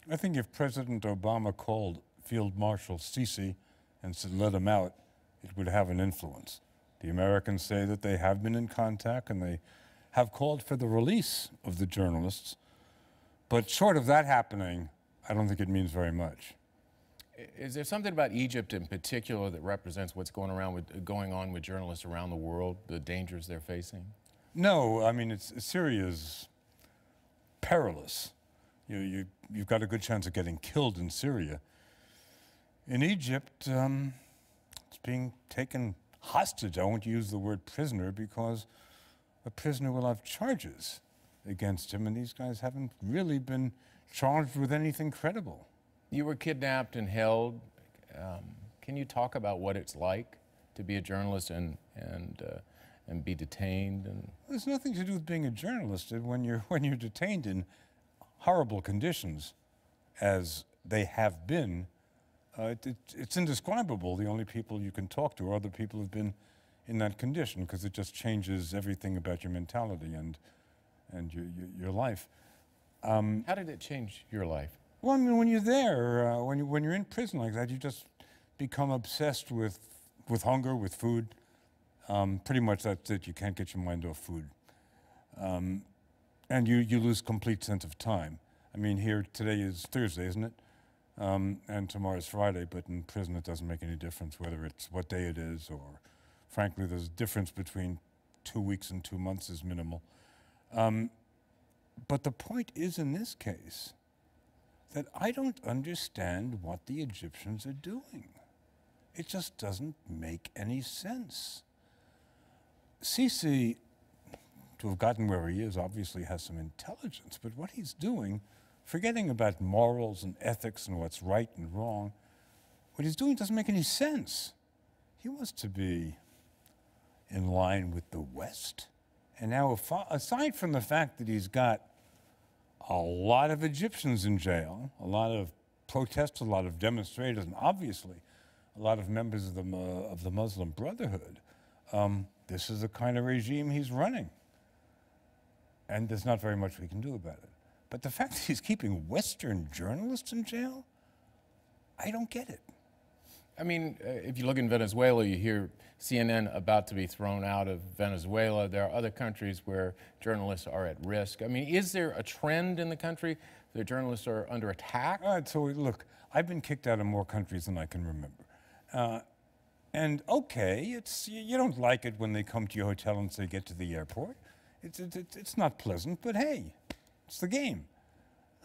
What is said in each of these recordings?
I think if President Obama called Field Marshal Sisi and said, let him out, it would have an influence. The Americans say that they have been in contact and they have called for the release of the journalists. But short of that happening, I don't think it means very much. Is there something about Egypt in particular that represents what's going on with journalists around the world, the dangers they're facing? No, I mean, Syria's perilous. You've got a good chance of getting killed in Syria. In Egypt, it's being taken hostage. I won't use the word prisoner because a prisoner will have charges against him, and these guys haven't really been charged with anything credible. You were kidnapped and held. Can you talk about what it's like to be a journalist and be detained? And there's nothing to do with being a journalist. When you're detained in horrible conditions, as they have been, it's indescribable. The only people you can talk to are other people who've been in that condition, because it just changes everything about your mentality and your life. How did it change your life? Well, I mean, when you're there, when you're in prison like that, you just become obsessed with hunger, with food. Pretty much that's it. You can't get your mind off food. And you lose complete sense of time. I mean, here today is Thursday, isn't it? And tomorrow's Friday, but in prison it doesn't make any difference whether it's what day it is, or frankly, there's a difference between 2 weeks and 2 months is minimal. But the point is, in this case, that I don't understand what the Egyptians are doing. It just doesn't make any sense. Sisi, to have gotten where he is, obviously has some intelligence, but what he's doing, forgetting about morals and ethics and what's right and wrong, what he's doing doesn't make any sense. He wants to be in line with the West. And now, aside from the fact that he's got a lot of Egyptians in jail, a lot of protests, a lot of demonstrators, and obviously a lot of members of the Muslim Brotherhood, this is the kind of regime he's running. And there's not very much we can do about it. But the fact that he's keeping Western journalists in jail, I don't get it. I mean, if you look in Venezuela, you hear CNN about to be thrown out of Venezuela. There are other countries where journalists are at risk. I mean, is there a trend in the country that journalists are under attack? All right, so look, I've been kicked out of more countries than I can remember. And okay, you don't like it when they come to your hotel and say, get to the airport. It's not pleasant, but hey, it's the game.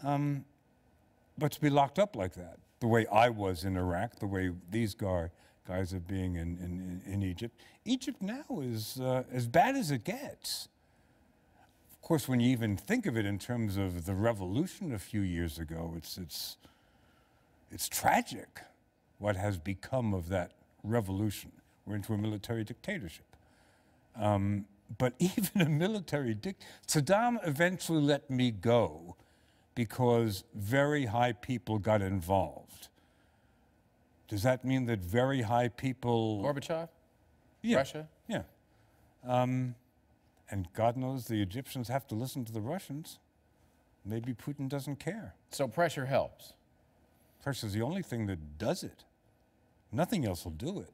But to be locked up like that, the way I was in Iraq, the way these guys are being in Egypt. Egypt now is as bad as it gets. Of course, when you even think of it in terms of the revolution a few years ago, it's tragic what has become of that revolution. We're into a military dictatorship. But even a military Saddam eventually let me go because very high people got involved. Does that mean that very high people... Gorbachev? Yeah. Russia? Yeah. And God knows the Egyptians have to listen to the Russians. Maybe Putin doesn't care. So pressure helps? Pressure's the only thing that does it. Nothing else will do it.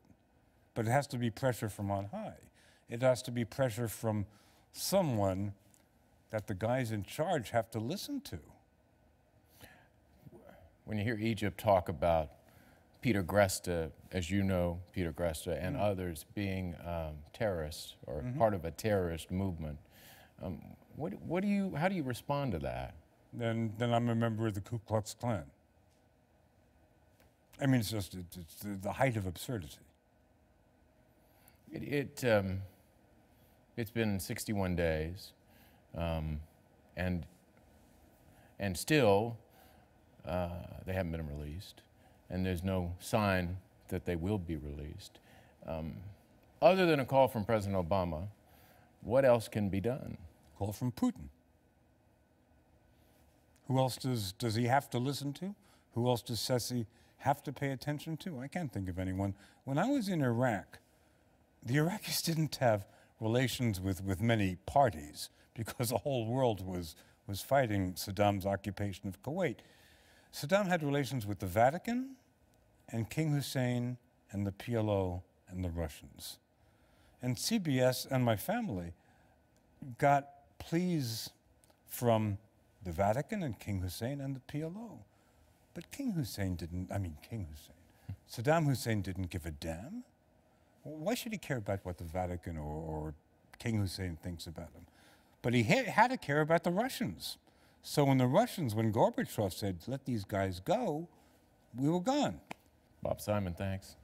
But it has to be pressure from on high. It has to be pressure from someone that the guys in charge have to listen to. When you hear Egypt talk about Peter Gresta, as you know, Peter Gresta, and others being terrorists or part of a terrorist movement, how do you respond to that? Then I'm a member of the Ku Klux Klan. I mean, it's the height of absurdity. It's been 61 days, and still they haven't been released, and there's no sign that they will be released. Other than a call from President Obama, what else can be done? Call from Putin. Who else does he have to listen to? Who else does Sisi have to pay attention to? I can't think of anyone. When I was in Iraq, the Iraqis didn't have relations with many parties because the whole world was fighting Saddam's occupation of Kuwait. Saddam had relations with the Vatican and King Hussein and the PLO and the Russians. And CBS and my family got pleas from the Vatican and King Hussein and the PLO. But King Hussein, Saddam Hussein didn't give a damn. Why should he care about what the Vatican or King Hussein thinks about him? But he had to care about the Russians. So when Gorbachev said, let these guys go, we were gone. Bob Simon, thanks.